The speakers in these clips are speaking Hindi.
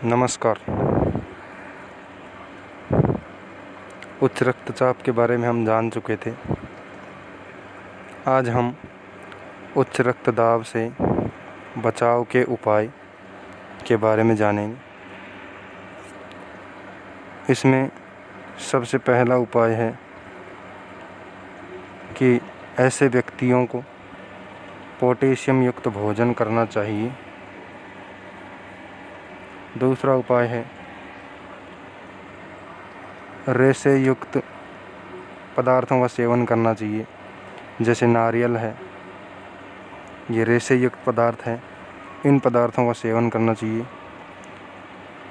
नमस्कार। उच्च रक्तचाप के बारे में हम जान चुके थे। आज हम उच्च रक्तदाब से बचाव के उपाय के बारे में जानेंगे। इसमें सबसे पहला उपाय है कि ऐसे व्यक्तियों को पोटेशियम युक्त भोजन करना चाहिए। दूसरा उपाय है रेशे युक्त पदार्थों का सेवन करना चाहिए, जैसे नारियल है, ये रेशे युक्त पदार्थ है, इन पदार्थों का सेवन करना चाहिए।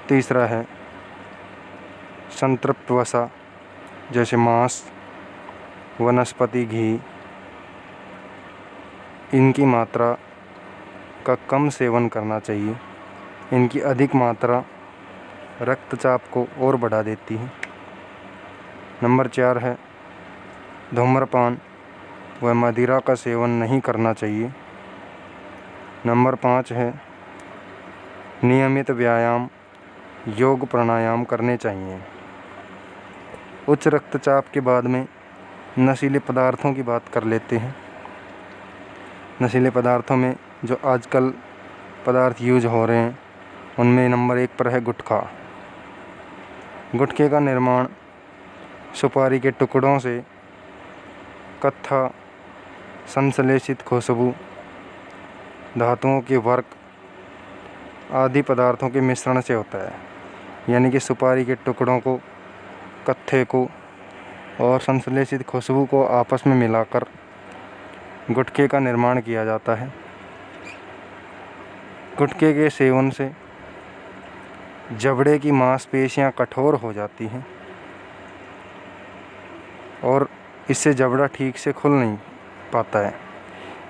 तीसरा है संतृप्त वसा, जैसे मांस, वनस्पति घी, इनकी मात्रा का कम सेवन करना चाहिए। इनकी अधिक मात्रा रक्तचाप को और बढ़ा देती है। नंबर 4 है धूम्रपान व मदिरा का सेवन नहीं करना चाहिए। नंबर 5 है नियमित व्यायाम, योग प्राणायाम करने चाहिए। उच्च रक्तचाप के बाद में नशीले पदार्थों की बात कर लेते हैं। नशीले पदार्थों में जो आजकल पदार्थ यूज हो रहे हैं उनमें नंबर 1 पर है गुटखा। गुटखे का निर्माण सुपारी के टुकड़ों से कत्था, संश्लेषित खुशबू, धातुओं के वर्क आदि पदार्थों के मिश्रण से होता है। यानी कि सुपारी के टुकड़ों को, कत्थे को और संश्लेषित खुशबू को आपस में मिलाकर गुटखे का निर्माण किया जाता है। गुटखे के सेवन से जबड़े की मांसपेशियां कठोर हो जाती हैं और इससे जबड़ा ठीक से खुल नहीं पाता है।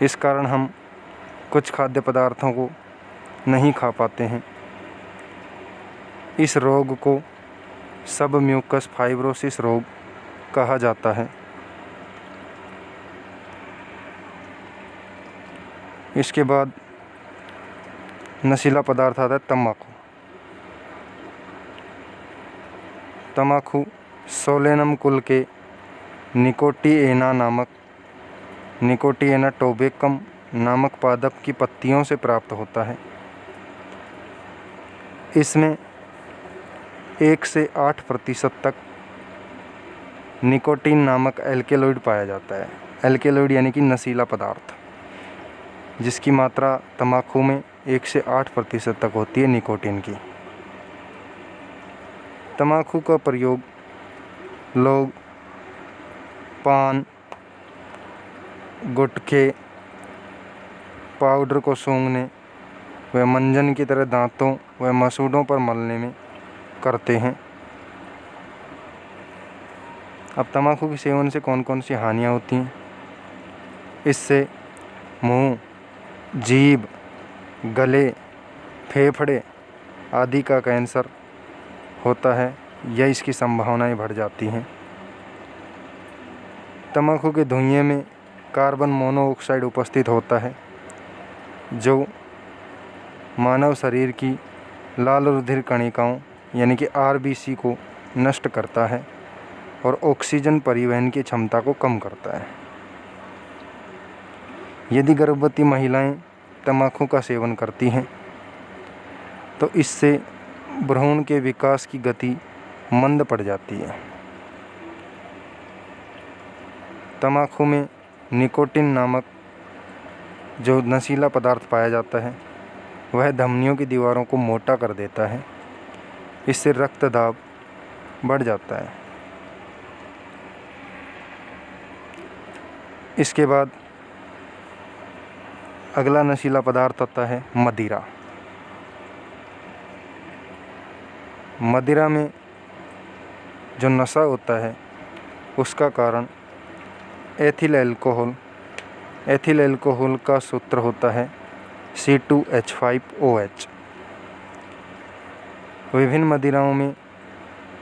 इस कारण हम कुछ खाद्य पदार्थों को नहीं खा पाते हैं। इस रोग को सबम्यूकस फाइब्रोसिस रोग कहा जाता है। इसके बाद नशीला पदार्थ आता है तम्बाकू। तम्बाकू सोलेनम कुल के निकोटिएना टोबेकम नामक पादप की पत्तियों से प्राप्त होता है। इसमें 1 से 8% तक निकोटीन नामक एल्केलॉइड पाया जाता है। एल्केलॉइड यानी कि नशीला पदार्थ, जिसकी मात्रा तम्बाकू में 1 से 8% तक होती है निकोटीन की। तम्बाकू का प्रयोग लोग पान, गुटखे, पाउडर को सूंघने व मंजन की तरह दांतों व मसूड़ों पर मलने में करते हैं। अब तम्बाकू के सेवन से कौन कौन सी हानियाँ होती हैं? इससे मुंह, जीभ, गले, फेफड़े आदि का कैंसर होता है या इसकी संभावनाएं बढ़ जाती हैं। तम्बाकू के धुएं में कार्बन मोनोऑक्साइड उपस्थित होता है, जो मानव शरीर की लाल रुधिर कणिकाओं यानी कि आरबीसी को नष्ट करता है और ऑक्सीजन परिवहन की क्षमता को कम करता है। यदि गर्भवती महिलाएं तम्बाकू का सेवन करती हैं तो इससे भ्रूण के विकास की गति मंद पड़ जाती है। तम्बाकू में निकोटीन नामक जो नशीला पदार्थ पाया जाता है वह धमनियों की दीवारों को मोटा कर देता है। इससे रक्तदाब बढ़ जाता है। इसके बाद अगला नशीला पदार्थ होता है मदिरा। मदिरा में जो नशा होता है उसका कारण एथिल अल्कोहल का सूत्र होता है C2H5OH। विभिन्न मदिराओं में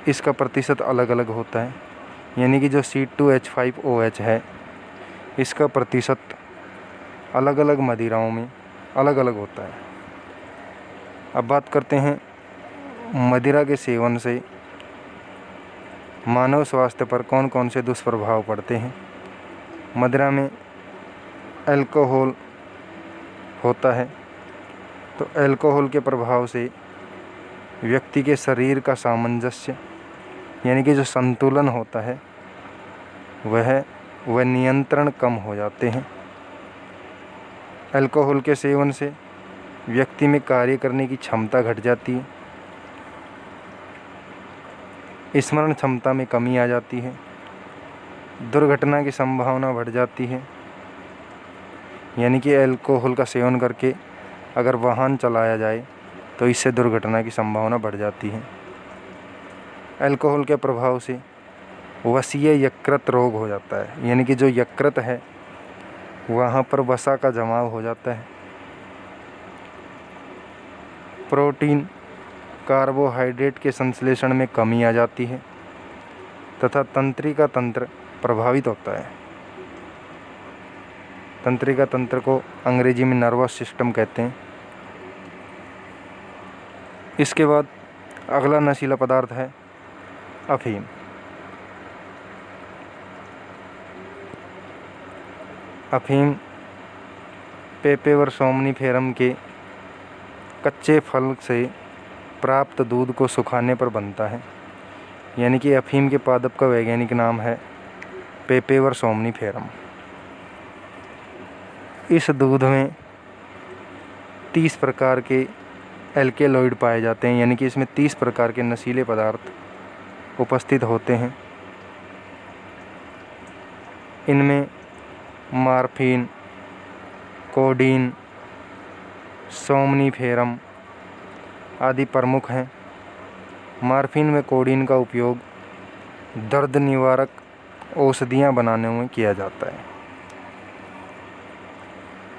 इसका प्रतिशत अलग अलग होता है। यानी कि जो C2H5OH है इसका प्रतिशत अलग अलग मदिराओं में अलग अलग होता है। अब बात करते हैं मदिरा के सेवन से मानव स्वास्थ्य पर कौन कौन से दुष्प्रभाव पड़ते हैं। मदिरा में अल्कोहल होता है, तो अल्कोहल के प्रभाव से व्यक्ति के शरीर का सामंजस्य यानी कि जो संतुलन होता है वह नियंत्रण कम हो जाते हैं। अल्कोहल के सेवन से व्यक्ति में कार्य करने की क्षमता घट जाती है, स्मरण क्षमता में कमी आ जाती है, दुर्घटना की संभावना बढ़ जाती है। यानी कि अल्कोहल का सेवन करके अगर वाहन चलाया जाए तो इससे दुर्घटना की संभावना बढ़ जाती है। अल्कोहल के प्रभाव से वसीय यकृत रोग हो जाता है, यानी कि जो यकृत है वहाँ पर वसा का जमाव हो जाता है। प्रोटीन कार्बोहाइड्रेट के संश्लेषण में कमी आ जाती है तथा तंत्रिका तंत्र प्रभावित होता है। तंत्रिका तंत्र को अंग्रेजी में नर्वस सिस्टम कहते हैं। इसके बाद अगला नशीला पदार्थ है अफीम। अफीम पेपेवर सोमनीफेरम के कच्चे फल से प्राप्त दूध को सुखाने पर बनता है। यानी कि अफीम के पादप का वैज्ञानिक नाम है पेपेवर सोमनीफेरम। इस दूध में 30 प्रकार के एल्केलॉइड पाए जाते हैं, यानी कि इसमें 30 प्रकार के नशीले पदार्थ उपस्थित होते हैं। इनमें मार्फिन, कोडीन, सोमनीफेरम आदि प्रमुख हैं। मार्फिन में कोडीन का उपयोग दर्द निवारक औषधियाँ बनाने में किया जाता है।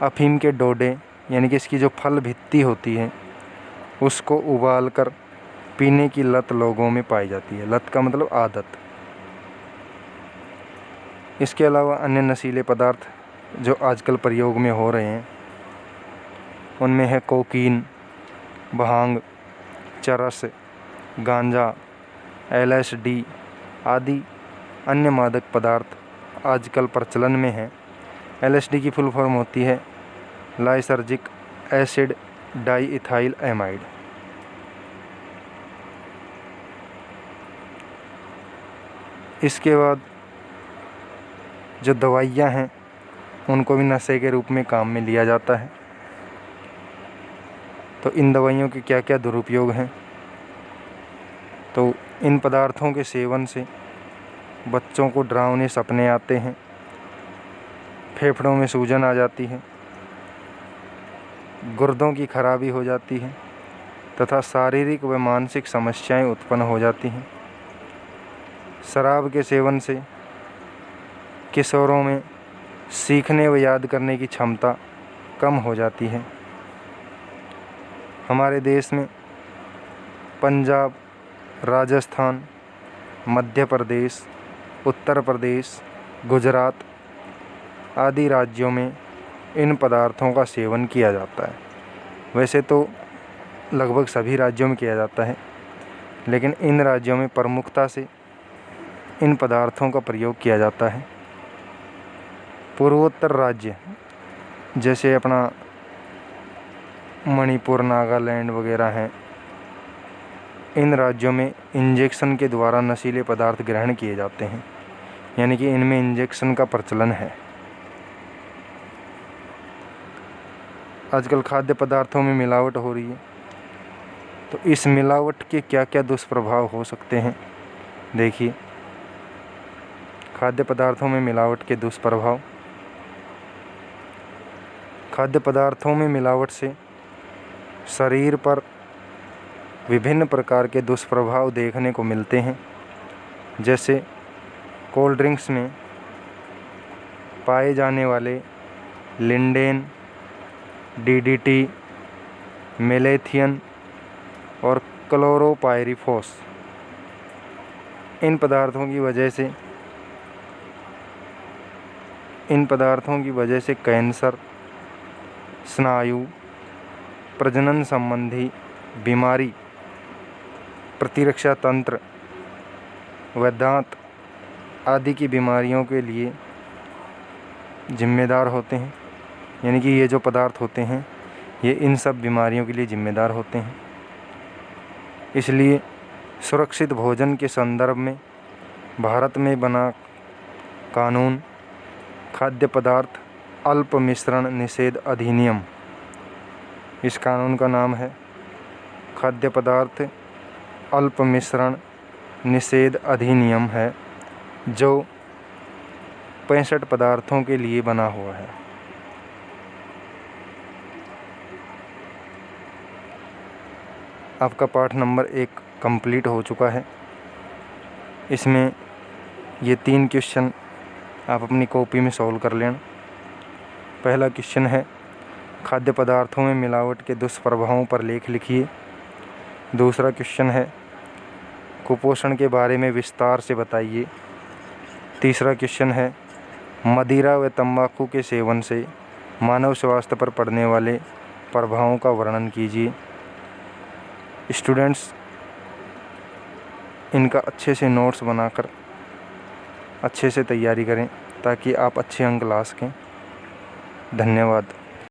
अफीम के डोडे यानी कि इसकी जो फल भित्ति होती है उसको उबालकर पीने की लत लोगों में पाई जाती है। लत का मतलब आदत। इसके अलावा अन्य नशीले पदार्थ जो आजकल प्रयोग में हो रहे हैं उनमें है कोकीन, भांग, चरस, गांजा, LSD आदि अन्य मादक पदार्थ आजकल प्रचलन में हैं। LSD की फुल फॉर्म होती है लाइसर्जिक एसिड डाईइथाइल एमाइड। इसके बाद जो दवाइयाँ हैं उनको भी नशे के रूप में काम में लिया जाता है। तो इन दवाइयों के क्या क्या दुरुपयोग हैं। तो इन पदार्थों के सेवन से बच्चों को डरावने सपने आते हैं, फेफड़ों में सूजन आ जाती है, गुर्दों की खराबी हो जाती है तथा शारीरिक व मानसिक समस्याएं उत्पन्न हो जाती हैं। शराब के सेवन से किशोरों में सीखने व याद करने की क्षमता कम हो जाती है। हमारे देश में पंजाब, राजस्थान, मध्य प्रदेश, उत्तर प्रदेश, गुजरात आदि राज्यों में इन पदार्थों का सेवन किया जाता है। वैसे तो लगभग सभी राज्यों में किया जाता है, लेकिन इन राज्यों में प्रमुखता से इन पदार्थों का प्रयोग किया जाता है। पूर्वोत्तर राज्य जैसे अपना मणिपुर, नागालैंड वगैरह हैं, इन राज्यों में इंजेक्शन के द्वारा नशीले पदार्थ ग्रहण किए जाते हैं, यानी कि इनमें इंजेक्शन का प्रचलन है। आजकल खाद्य पदार्थों में मिलावट हो रही है, तो इस मिलावट के क्या क्या दुष्प्रभाव हो सकते हैं। देखिए, खाद्य पदार्थों में मिलावट के दुष्प्रभाव। खाद्य पदार्थों में मिलावट से शरीर पर विभिन्न प्रकार के दुष्प्रभाव देखने को मिलते हैं। जैसे कोल्ड ड्रिंक्स में पाए जाने वाले लिंडेन, DDT, मेलेथियन और क्लोरोपाइरिफॉस, इन पदार्थों की वजह से कैंसर, स्नायु, प्रजनन संबंधी बीमारी प्रतिरक्षा तंत्र व दांत आदि की बीमारियों के लिए जिम्मेदार होते हैं। यानी कि ये जो पदार्थ होते हैं ये इन सब बीमारियों के लिए जिम्मेदार होते हैं। इसलिए सुरक्षित भोजन के संदर्भ में भारत में बना कानून खाद्य पदार्थ अल्प मिश्रण निषेध अधिनियम, इस कानून का नाम है खाद्य पदार्थ अल्प मिश्रण निषेध अधिनियम है, जो 65 पदार्थों के लिए बना हुआ है। आपका पाठ नंबर 1 कंप्लीट हो चुका है। इसमें ये 3 क्वेश्चन आप अपनी कॉपी में सॉल्व कर लेना। पहला क्वेश्चन है खाद्य पदार्थों में मिलावट के दुष्प्रभावों पर लेख लिखिए। दूसरा क्वेश्चन है कुपोषण के बारे में विस्तार से बताइए। तीसरा क्वेश्चन है मदिरा व तंबाकू के सेवन से मानव स्वास्थ्य पर पड़ने वाले प्रभावों का वर्णन कीजिए। स्टूडेंट्स इनका अच्छे से नोट्स बनाकर अच्छे से तैयारी करें ताकि आप अच्छे अंक ला सकें। धन्यवाद।